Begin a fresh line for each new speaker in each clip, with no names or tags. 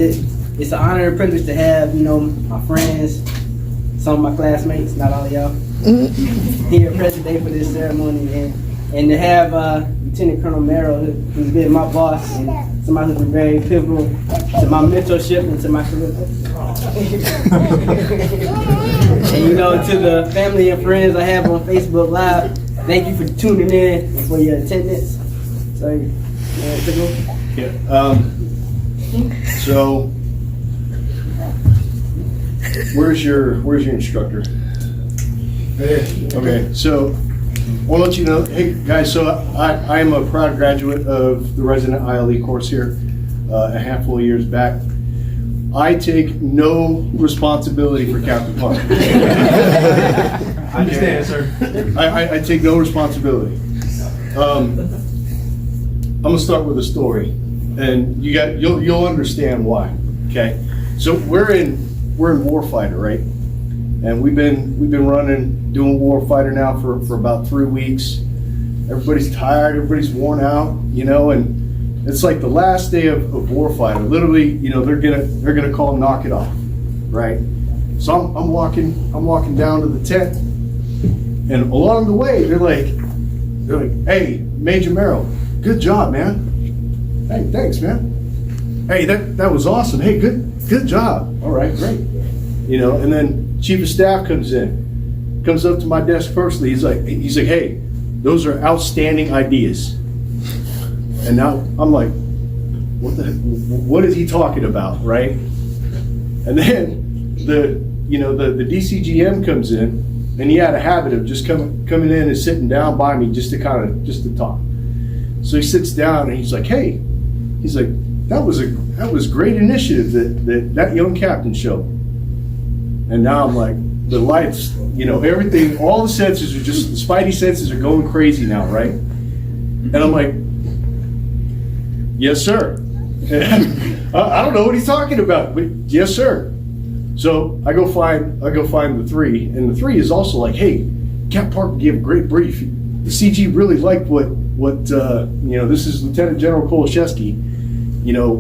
It's an honor and privilege to have, my friends, some of my classmates, not all of y'all, here present today for this ceremony, and to have Lieutenant Colonel Merrill, who's been my boss and somebody who's been very pivotal to my mentorship and to my career. And to the family and friends I have on Facebook Live, thank you for tuning in and for your attendance. So, to go.
Yeah. So, where's your instructor? Okay, so I want to let you know, hey guys, so I am a proud graduate of the resident ILE course here a handful of years back. I take no responsibility for Captain Parker.
I understand, sir.
I take no responsibility. I'm gonna start with a story, and you'll understand why. Okay, so we're in Warfighter, right? And we've been doing Warfighter now for about 3 weeks. Everybody's tired, everybody's worn out, and it's like the last day of Warfighter. Literally, they're gonna call knock it off, right? So I'm walking down to the tent, and along the way they're like, hey, Major Merrill, good job, man. Hey, thanks, man. Hey, that was awesome. Hey, good job. All right, great. And then Chief of Staff comes up to my desk personally. He's like, hey, those are outstanding ideas. And now I'm like, what is he talking about, right? And then the DCGM comes in, and he had a habit of just coming in and sitting down by me just to talk. So he sits down and he's like, hey, that was great initiative that young captain showed. And now I'm like, the lights, everything, all the senses are just, the spidey senses are going crazy now, right? And I'm like, yes, sir. I don't know what he's talking about, but yes, sir. So I go find the 3, and the 3 is also like, hey, Cap Parker gave a great brief. The CG really liked what this is Lieutenant General Kolashevsky,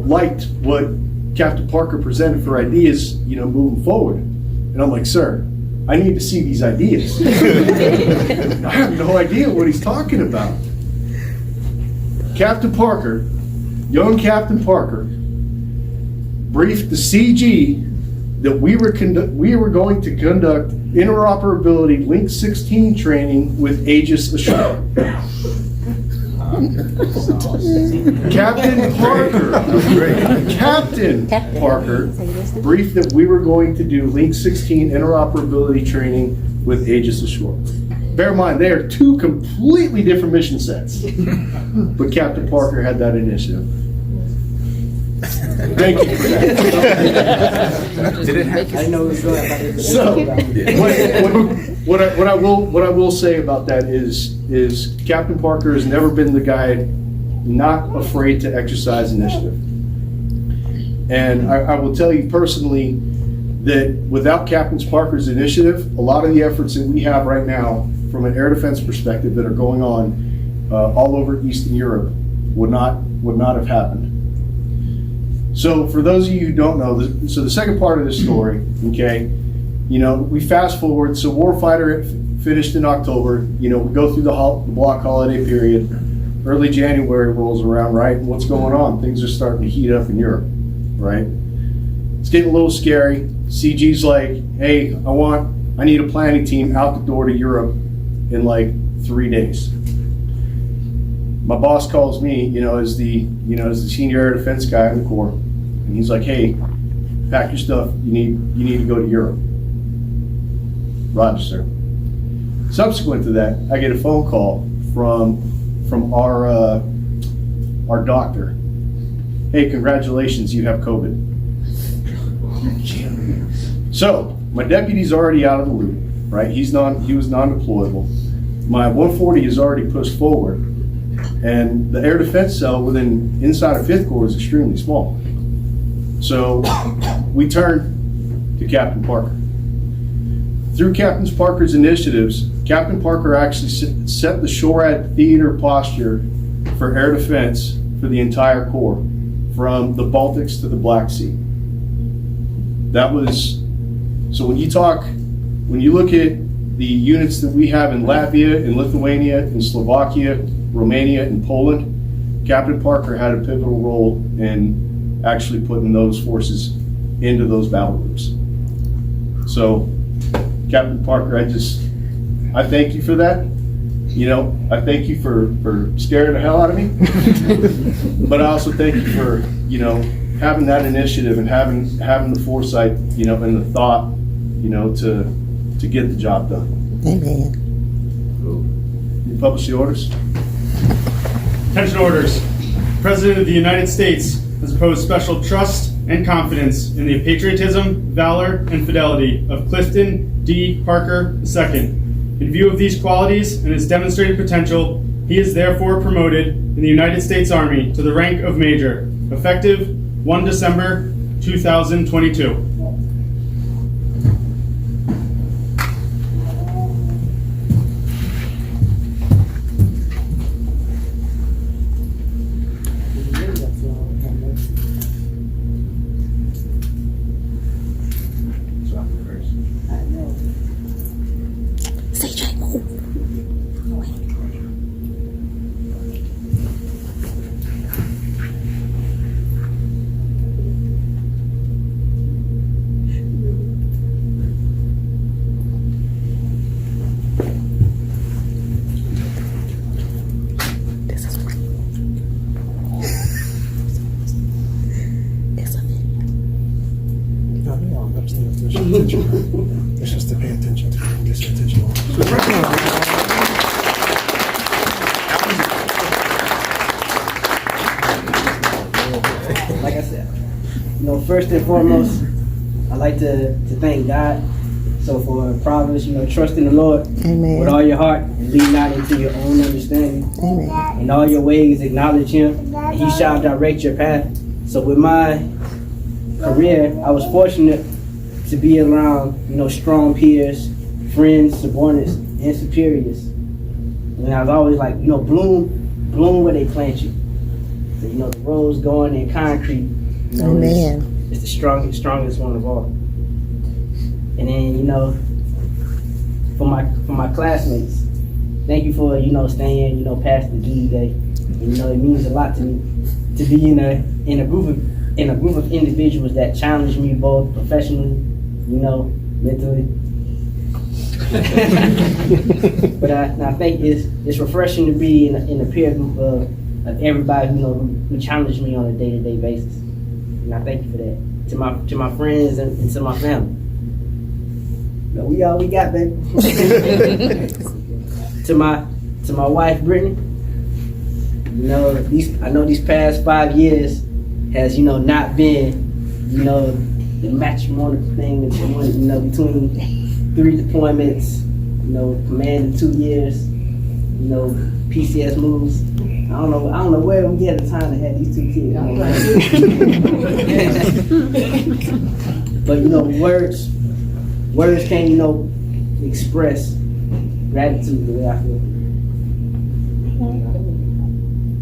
liked what Captain Parker presented for ideas, moving forward. And I'm like, sir, I need to see these ideas. I have no idea what he's talking about. Captain Parker, young Captain Parker, briefed the CG that we were going to conduct interoperability Link 16 training with Aegis Ashore. Captain Parker briefed that we were going to do Link 16 interoperability training with Aegis Ashore. Bear in mind, they are 2 completely different mission sets, but Captain Parker had that initiative. Thank you for that.
Did it happen?
I didn't know it was going to
So, what I will say about that is Captain Parker has never been the guy not afraid to exercise initiative. And I will tell you personally that without Captain Parker's initiative, a lot of the efforts that we have right now from an air defense perspective that are going on all over Eastern Europe would not have happened. So for those of you who don't know, so the second part of this story, okay, we fast forward. So Warfighter finished in October. We go through the block holiday period. Early January rolls around, right? And what's going on? Things are starting to heat up in Europe, right? It's getting a little scary. CG's like, hey, I need a planning team out the door to Europe in like 3 days. My boss calls me, as the senior air defense guy in the Corps, and he's like, "Hey, pack your stuff. You need to go to Europe." Roger, sir. Subsequent to that, I get a phone call from our doctor. Hey, congratulations, you have COVID. So my deputy's already out of the loop, right? He was non-deployable. My 140 is already pushed forward. And the air defense cell inside of 5th Corps is extremely small. So we turned to Captain Parker. Through Captain Parker's initiatives, Captain Parker actually set the SHORAD theater posture for air defense for the entire Corps, from the Baltics to the Black Sea. That was, so when you look at the units that we have in Latvia, in Lithuania, in Slovakia, Romania, and Poland, Captain Parker had a pivotal role in actually putting those forces into those battle groups. So, Captain Parker, I thank you for that. I thank you for scaring the hell out of me. But I also thank you for, having that initiative and having the foresight, and the thought, to get the job done.
Amen.
You publish the orders?
Attention orders. The President of the United States has reposed special trust and confidence in the patriotism, valor, and fidelity of Clifton D. Parker II. In view of these qualities and his demonstrated potential, he is therefore promoted in the United States Army to the rank of Major, effective 1 December 2022.
CJ, move. This is it's a video.
No, they all understand if there's attention. It's just to pay attention to them, get your attention on.
Like I said, first and foremost, I like to thank God. So for Proverbs, trust in the Lord
Amen.
with all your heart and lean not into your own understanding.
Amen.
In all your ways, acknowledge Him, and He shall direct your path. So with my career, I was fortunate to be around, strong peers, friends, subordinates, and superiors. And I was always like, bloom where they plant you. So, the rose going in concrete,
Amen.
it's the strongest one of all. And then, for my classmates, thank you for, staying, past the GED day. And, it means a lot to me to be in a group of individuals that challenge me both professionally, mentally. But I think it's refreshing to be in a peer group of everybody who challenge me on a day-to-day basis. And I thank you for that. To my friends and to my family. We all we got, baby. to my wife, Brittany. I know these past 5 years has not been the matrimonial thing between 3 deployments, command in 2 years, PCS moves. I don't know where we get the time to have these 2 kids. But words can't express gratitude the way I feel.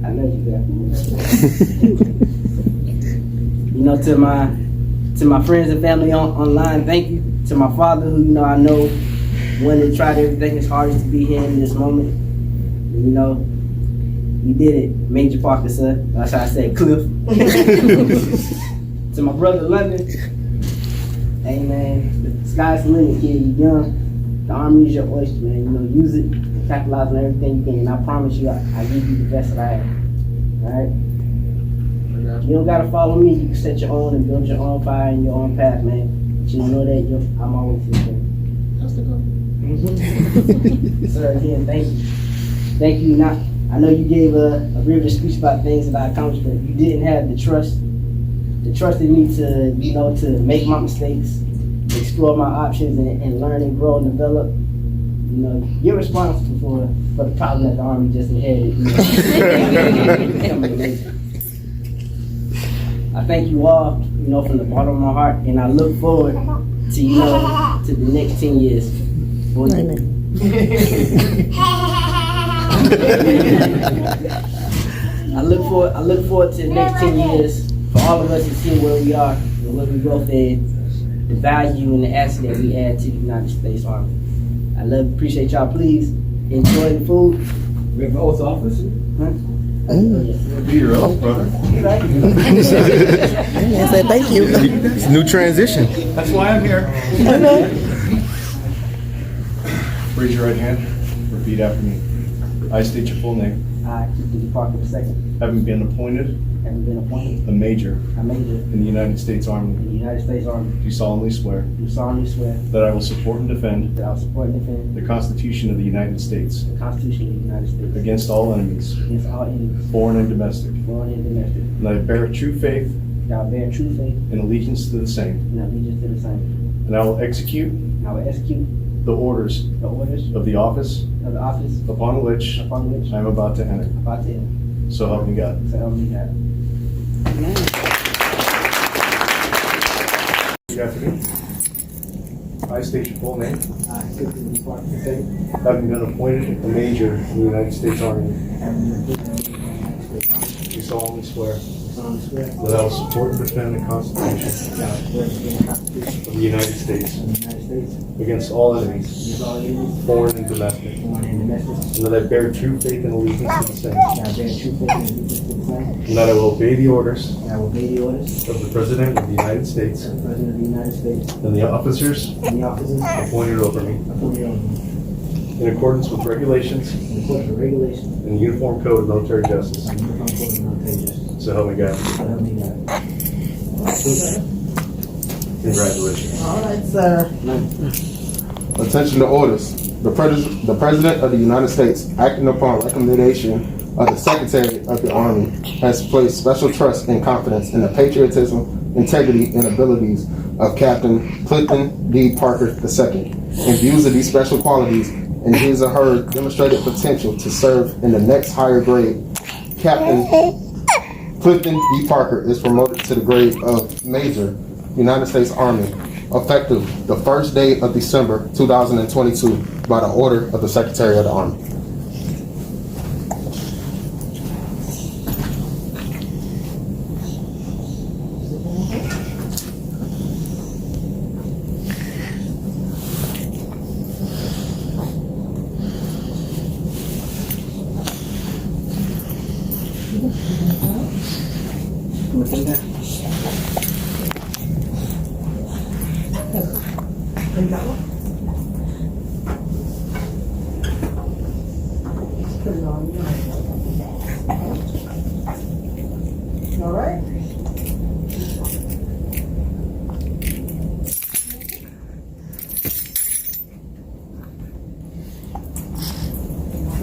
I love you, girl. To my friends and family online, thank you. To my father, who I know wanted to try everything his hardest to be here in this moment. You did it, Major Parker, sir. That's how I said Cliff. To my brother London, hey man, the sky's the limit, kid. You're young. The Army is your oyster, man. Use it, capitalize on everything you can. And I promise you, I give you the best that I have. Alright? You don't gotta follow me. You can set your own and build your own fire and your own path, man. But you know that I'm always here. That's the goal. Sir, again, thank you. Thank you. I know you gave a vivid speech about things that I accomplished, but you didn't have the trust in me to, to make my mistakes, explore my options, and learn and grow and develop. You're responsible for the problem that the Army just inherited. I thank you all, from the bottom of my heart, and I look forward to, to the next 10 years.
Amen.
I look forward to the next 10 years for all of us to see where we are and where we both at. the value and the asset that we add to the United States Army. I appreciate y'all. Please enjoy the food.
We have oath of office.
Huh?
Be your oath, brother.
Right?
I said thank you.
It's a new transition.
That's why I'm here. Raise your right hand. Repeat after me. I state your full name.
I, Clifton D. Parker II,
Having been appointed
having been appointed
a major
a major
in the United States
in
Army,
the United States Army,
do solemnly swear
do solemnly swear
that I will support and defend
that I will support and defend
the Constitution of the United States
the Constitution of the United States
against all enemies,
against all enemies,
foreign and domestic,
foreign and domestic,
and that I bear true faith
that I will bear true faith
and allegiance to the same,
and allegiance to the same,
and I will execute
and I will execute
the orders
the orders
of the office
of the office
upon which
upon which
I am about to enter.
I'm about to enter.
So help me God.
So help me God.
Good afternoon. I state your full name.
I, Clifton D. Parker II,
Having been appointed a major in the United States Army,
having been appointed in the United States Army,
do solemnly swear
do solemnly swear
that I will support and defend the Constitution
that I will support and defend the Constitution
of the United States
of the United States
against all enemies,
against all enemies,
foreign and domestic,
foreign and domestic,
and that I bear true faith and allegiance to the same,
that I bear true faith and allegiance to the same,
and that I will obey the orders
and I will obey the orders
of the President of the United States
of the President of the United States
and the officers
and the officers
appointed over me
appointed over me
in accordance with regulations
in accordance with regulations
and the Uniform Code of Military Justice.
and uniform code of military justice.
So help me God.
So help me God.
Congratulations.
All right, sir.
Attention to orders. The President of the United States, acting upon recommendation of the Secretary of the Army, has placed special trust and confidence in the patriotism, integrity, and abilities of Captain Clifton D. Parker II. In views of these special qualities and his or her demonstrated potential to serve in the next higher grade, Captain Clifton D. Parker is promoted to the grade of Major, United States Army, effective the first day of December 2022 by the order of the Secretary of the Army.
All right.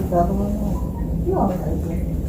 The other one? No, okay.